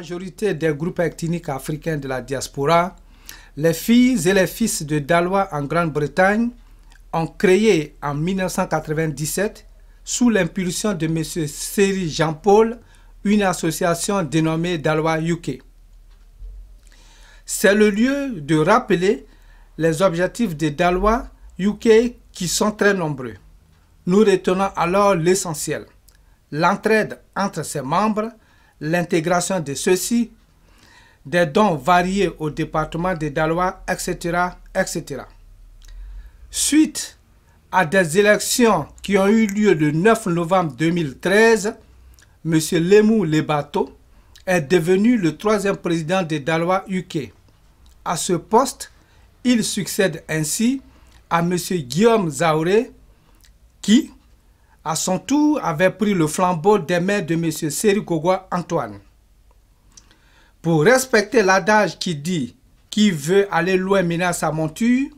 majorité des groupes ethniques africains de la diaspora, les filles et les fils de Daloa en Grande-Bretagne ont créé en 1997, sous l'impulsion de M. Seri Jean-Paul, une association dénommée Daloa UK. C'est le lieu de rappeler les objectifs de Daloa UK qui sont très nombreux. Nous retenons alors l'essentiel: l'entraide entre ses membres, l'intégration de ceux-ci, des dons variés au département de Daloa, etc., etc. Suite à des élections qui ont eu lieu le 9 novembre 2013, M. Lemou Lebato est devenu le 3e président de Daloa UK. À ce poste, il succède ainsi à M. Guillaume Zaoré, qui, à son tour, avait pris le flambeau des mains de M. Seri Kogwa Antoine. Pour respecter l'adage qui dit « qui veut aller loin mène sa monture »,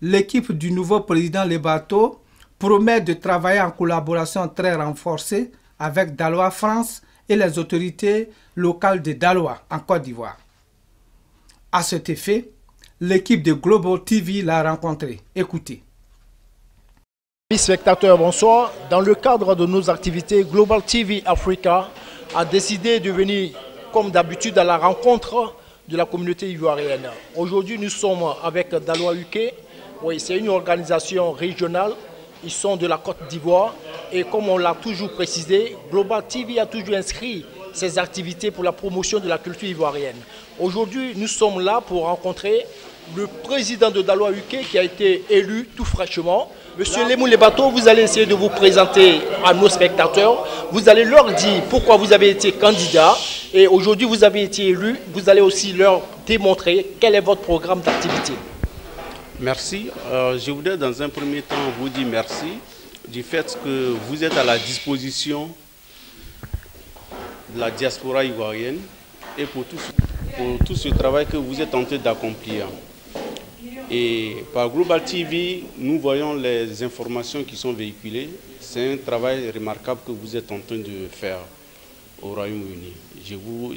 l'équipe du nouveau président Lebato promet de travailler en collaboration très renforcée avec Daloa France et les autorités locales de Daloa en Côte d'Ivoire. À cet effet, l'équipe de Global TV l'a rencontré. Écoutez. Amis spectateurs, bonsoir. Dans le cadre de nos activités, Global TV Africa a décidé de venir, comme d'habitude, à la rencontre de la communauté ivoirienne. Aujourd'hui, nous sommes avec Daloa UK. Oui, c'est une organisation régionale. Ils sont de la Côte d'Ivoire. Et comme on l'a toujours précisé, Global TV a toujours inscrit ses activités pour la promotion de la culture ivoirienne. Aujourd'hui, nous sommes là pour rencontrer le président de Daloa UK qui a été élu tout fraîchement. Monsieur Lemou Lebato, vous allez essayer de vous présenter à nos spectateurs. Vous allez leur dire pourquoi vous avez été candidat. Et aujourd'hui, vous avez été élu. Vous allez aussi leur démontrer quel est votre programme d'activité. Merci. Je voudrais dans un premier temps vous dire merci du fait que vous êtes à la disposition de la diaspora ivoirienne et pour tout ce travail que vous êtes en train d'accomplir. Et par Global TV, nous voyons les informations qui sont véhiculées. C'est un travail remarquable que vous êtes en train de faire au Royaume-Uni.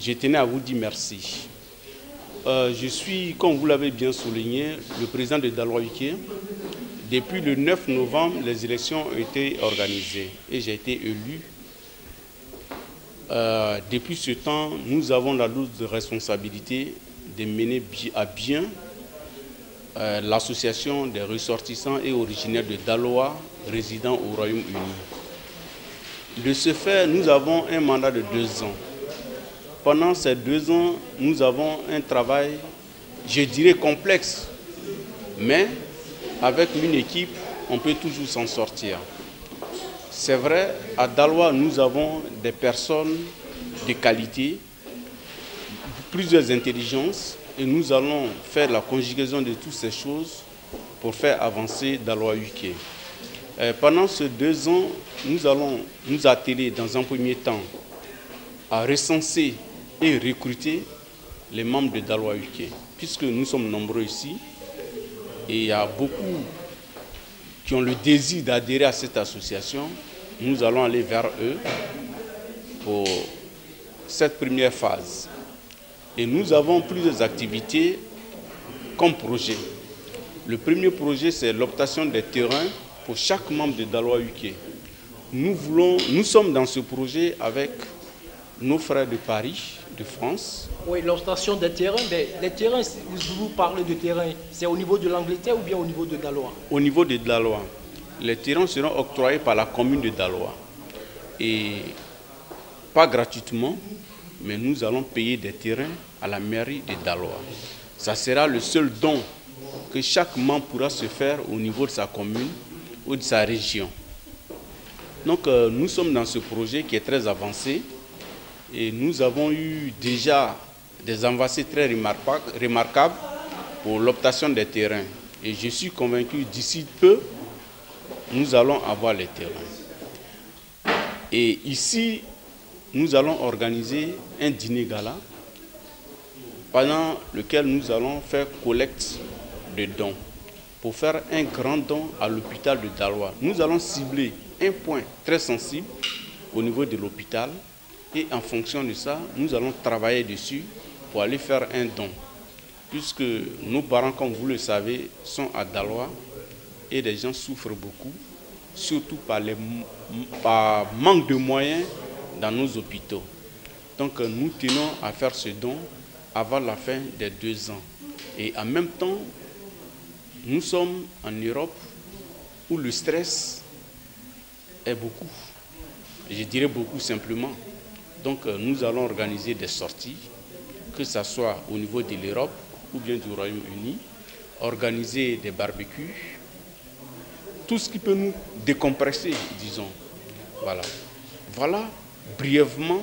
Je tenais à vous dire merci. Je suis, comme vous l'avez bien souligné, le président de Daloa UK. Depuis le 9 novembre, les élections ont été organisées et j'ai été élu. Depuis ce temps, nous avons la lourde responsabilité de mener à bien l'association des ressortissants et originaires de Daloa résidant au Royaume-Uni. De ce fait, nous avons un mandat de 2 ans. Pendant ces 2 ans, nous avons un travail, je dirais, complexe. Mais avec une équipe, on peut toujours s'en sortir. C'est vrai, à Daloa, nous avons des personnes de qualité, plusieurs intelligences, et nous allons faire la conjugaison de toutes ces choses pour faire avancer Daloa UK. Pendant ces 2 ans, nous allons nous atteler dans un premier temps à recenser et recruter les membres de Daloa UK, puisque nous sommes nombreux ici, et il y a beaucoup qui ont le désir d'adhérer à cette association. Nous allons aller vers eux pour cette première phase. Et nous avons plusieurs activités comme projet. Le premier projet, c'est l'obtention des terrains pour chaque membre de Daloa UK. Nous sommes dans ce projet avec nos frères de Paris, de France. Oui, l'obtention des terrains, mais les terrains, vous parlez de terrain, c'est au niveau de l'Angleterre ou bien au niveau de Daloa? Au niveau de Daloa. Les terrains seront octroyés par la commune de Daloa. Et pas gratuitement, mais nous allons payer des terrains à la mairie de Daloa. Ça sera le seul don que chaque membre pourra se faire au niveau de sa commune ou de sa région. Donc nous sommes dans ce projet qui est très avancé et nous avons eu déjà des avancées très remarquables pour l'obtention des terrains. Et je suis convaincu d'ici peu, nous allons avoir les terrains. Et ici, nous allons organiser un dîner gala pendant lequel nous allons faire collecte de dons pour faire un grand don à l'hôpital de Daloa. Nous allons cibler un point très sensible au niveau de l'hôpital Et en fonction de ça, nous allons travailler dessus pour aller faire un don. Puisque nos parents, comme vous le savez, sont à Daloa et les gens souffrent beaucoup, surtout par manque de moyens dans nos hôpitaux. Donc nous tenons à faire ce don avant la fin des 2 ans. Et en même temps, nous sommes en Europe où le stress est beaucoup. Je dirais beaucoup simplement. Donc nous allons organiser des sorties, que ce soit au niveau de l'Europe ou bien du Royaume-Uni, organiser des barbecues, tout ce qui peut nous décompresser, disons. Voilà. Voilà brièvement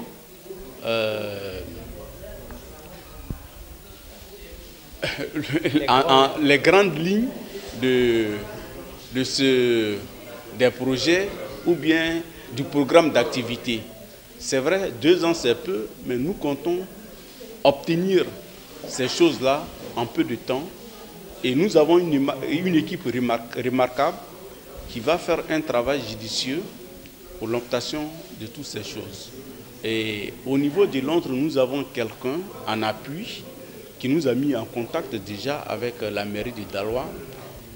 les grandes lignes des projets ou bien du programme d'activité. C'est vrai, 2 ans c'est peu, mais nous comptons obtenir ces choses-là en peu de temps. Et nous avons une équipe remarquable qui va faire un travail judicieux pour l'obtention de toutes ces choses. Et au niveau de Londres, nous avons quelqu'un en appui qui nous a mis en contact déjà avec la mairie de Daloa.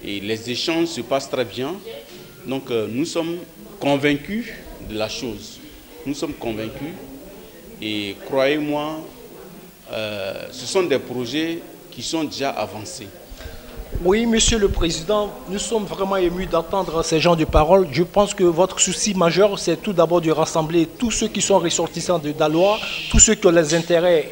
Et les échanges se passent très bien. Donc nous sommes convaincus de la chose. Nous sommes convaincus et croyez-moi, ce sont des projets qui sont déjà avancés. Oui, Monsieur le Président, nous sommes vraiment émus d'entendre ces gens de parole. Je pense que votre souci majeur, c'est tout d'abord de rassembler tous ceux qui sont ressortissants de Daloa, tous ceux qui ont les intérêts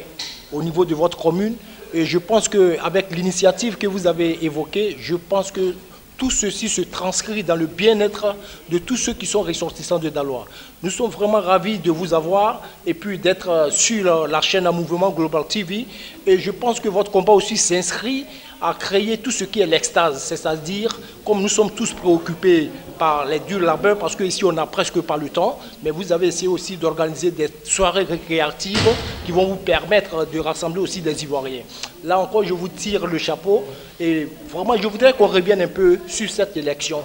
au niveau de votre commune. Et je pense qu'avec l'initiative que vous avez évoquée, je pense que tout ceci se transcrit dans le bien-être de tous ceux qui sont ressortissants de Daloa. Nous sommes vraiment ravis de vous avoir et puis d'être sur la chaîne à mouvement Global TV. Et je pense que votre combat aussi s'inscrit à créer tout ce qui est l'extase, c'est-à-dire, comme nous sommes tous préoccupés par les durs labeurs, parce qu'ici on n'a presque pas le temps, mais vous avez essayé aussi d'organiser des soirées récréatives qui vont vous permettre de rassembler aussi des Ivoiriens. Là encore, je vous tire le chapeau et vraiment, je voudrais qu'on revienne un peu sur cette élection.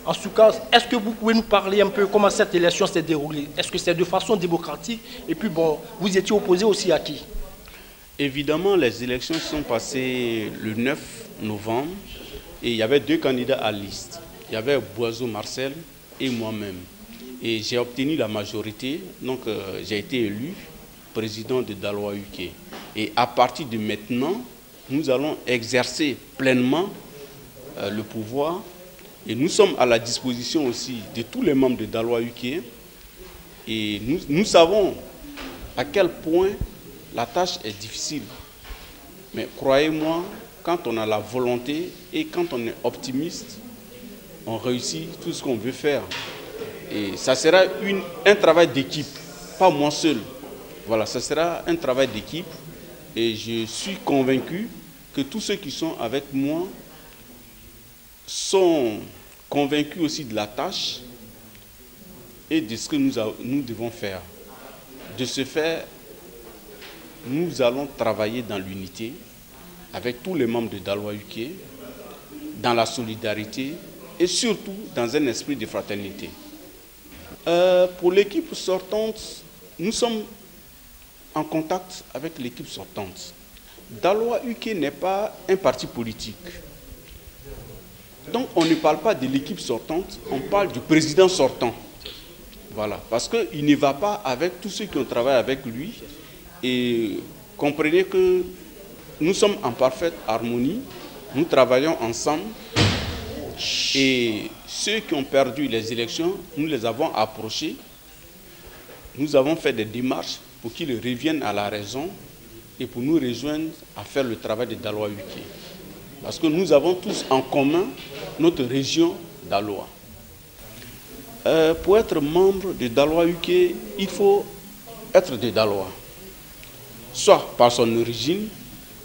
En tout cas, est-ce que vous pouvez nous parler un peu comment cette élection s'est déroulée? Est-ce que c'est de façon démocratique? Et puis bon, vous étiez opposé aussi à qui? Évidemment, les élections sont passées le 9 novembre et il y avait 2 candidats à liste. Il y avait Boiseau Marcel et moi-même. Et j'ai obtenu la majorité, donc j'ai été élu président de Daloa UK. Et à partir de maintenant, nous allons exercer pleinement le pouvoir et nous sommes à la disposition aussi de tous les membres de Daloa UK. Et nous savons à quel point la tâche est difficile, mais croyez-moi, quand on a la volonté et quand on est optimiste, on réussit tout ce qu'on veut faire. Et ça sera un travail d'équipe, pas moi seul. Voilà, ça sera un travail d'équipe et je suis convaincu que tous ceux qui sont avec moi sont convaincus aussi de la tâche et de ce que nous devons faire. De ce fait, nous allons travailler dans l'unité avec tous les membres de Daloa UK, dans la solidarité et surtout dans un esprit de fraternité. Pour l'équipe sortante, nous sommes en contact avec l'équipe sortante. Daloa UK n'est pas un parti politique. Donc on ne parle pas de l'équipe sortante, on parle du président sortant. Voilà, parce qu'il ne va pas avec tous ceux qui ont travaillé avec lui. Et comprenez que nous sommes en parfaite harmonie, nous travaillons ensemble et ceux qui ont perdu les élections, nous les avons approchés, nous avons fait des démarches pour qu'ils reviennent à la raison et pour nous rejoindre à faire le travail de Daloa UK. Parce que nous avons tous en commun notre région Daloa. Pour être membre de Daloa UK, il faut être de Daloa, soit par son origine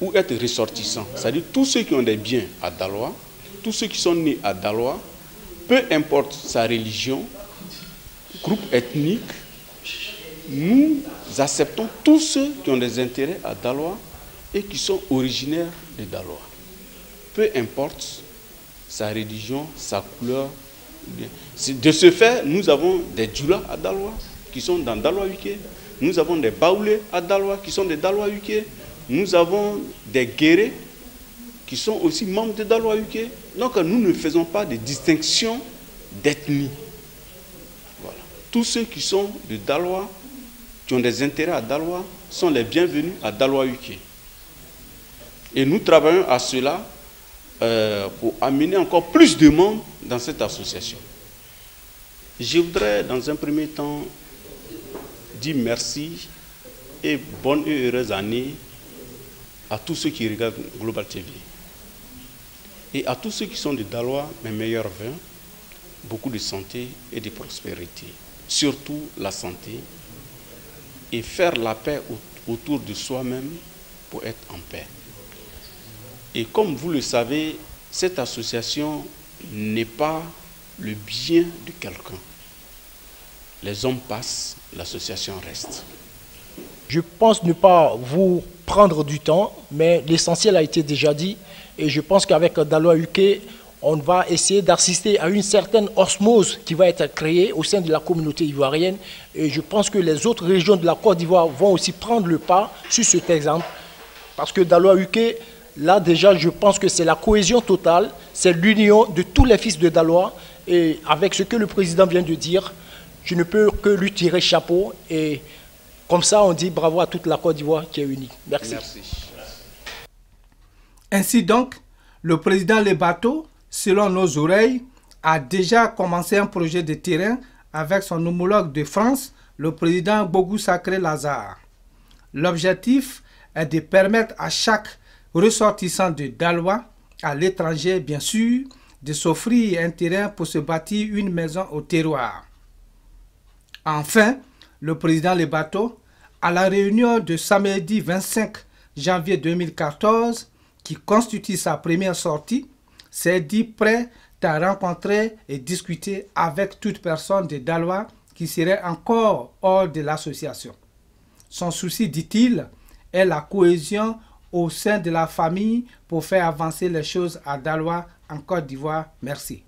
ou être ressortissant. C'est-à-dire tous ceux qui ont des biens à Daloa, tous ceux qui sont nés à Daloa, peu importe sa religion, groupe ethnique, nous acceptons tous ceux qui ont des intérêts à Daloa et qui sont originaires de Daloa. Peu importe sa religion, sa couleur. De ce fait, nous avons des djoulas à Daloa qui sont dans Daloa UK. Nous avons des Baoulés à Daloa qui sont des Daloa UK. Nous avons des Guérés qui sont aussi membres de Daloa UK. Donc nous ne faisons pas de distinction d'ethnie. Voilà. Tous ceux qui sont de Daloa, qui ont des intérêts à Daloa, sont les bienvenus à Daloa UK. Et nous travaillons à cela pour amener encore plus de monde dans cette association. Je voudrais dans un premier temps dire merci et bonne et heureuse année à tous ceux qui regardent Global TV. Et à tous ceux qui sont de Daloa, mes meilleurs vœux, beaucoup de santé et de prospérité. Surtout la santé. Et faire la paix autour de soi-même pour être en paix. Et comme vous le savez, cette association n'est pas le bien de quelqu'un. Les hommes passent, l'association reste. Je pense ne pas vous prendre du temps, mais l'essentiel a été déjà dit. Et je pense qu'avec Daloa UK, on va essayer d'assister à une certaine osmose qui va être créée au sein de la communauté ivoirienne. Et je pense que les autres régions de la Côte d'Ivoire vont aussi prendre le pas sur cet exemple. Parce que Daloa UK, là déjà, je pense que c'est la cohésion totale, c'est l'union de tous les fils de Daloa. Et avec ce que le président vient de dire, je ne peux que lui tirer chapeau. Et comme ça, on dit bravo à toute la Côte d'Ivoire qui est unie. Merci. Merci. Ainsi donc, le président Lebato, selon nos oreilles, a déjà commencé un projet de terrain avec son homologue de France, le président Bogou Sacré Lazare. L'objectif est de permettre à chaque ressortissant de Daloa, à l'étranger bien sûr, de s'offrir un terrain pour se bâtir une maison au terroir. Enfin, le président Lebato, à la réunion de samedi 25 janvier 2014, qui constitue sa première sortie, s'est dit prêt à rencontrer et discuter avec toute personne de Daloa qui serait encore hors de l'association. Son souci, dit-il, est la cohésion au sein de la famille pour faire avancer les choses à Daloa en Côte d'Ivoire. Merci.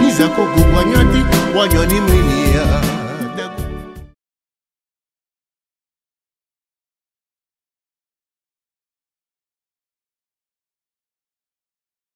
Nizako gugwanyati wanyoni mwinia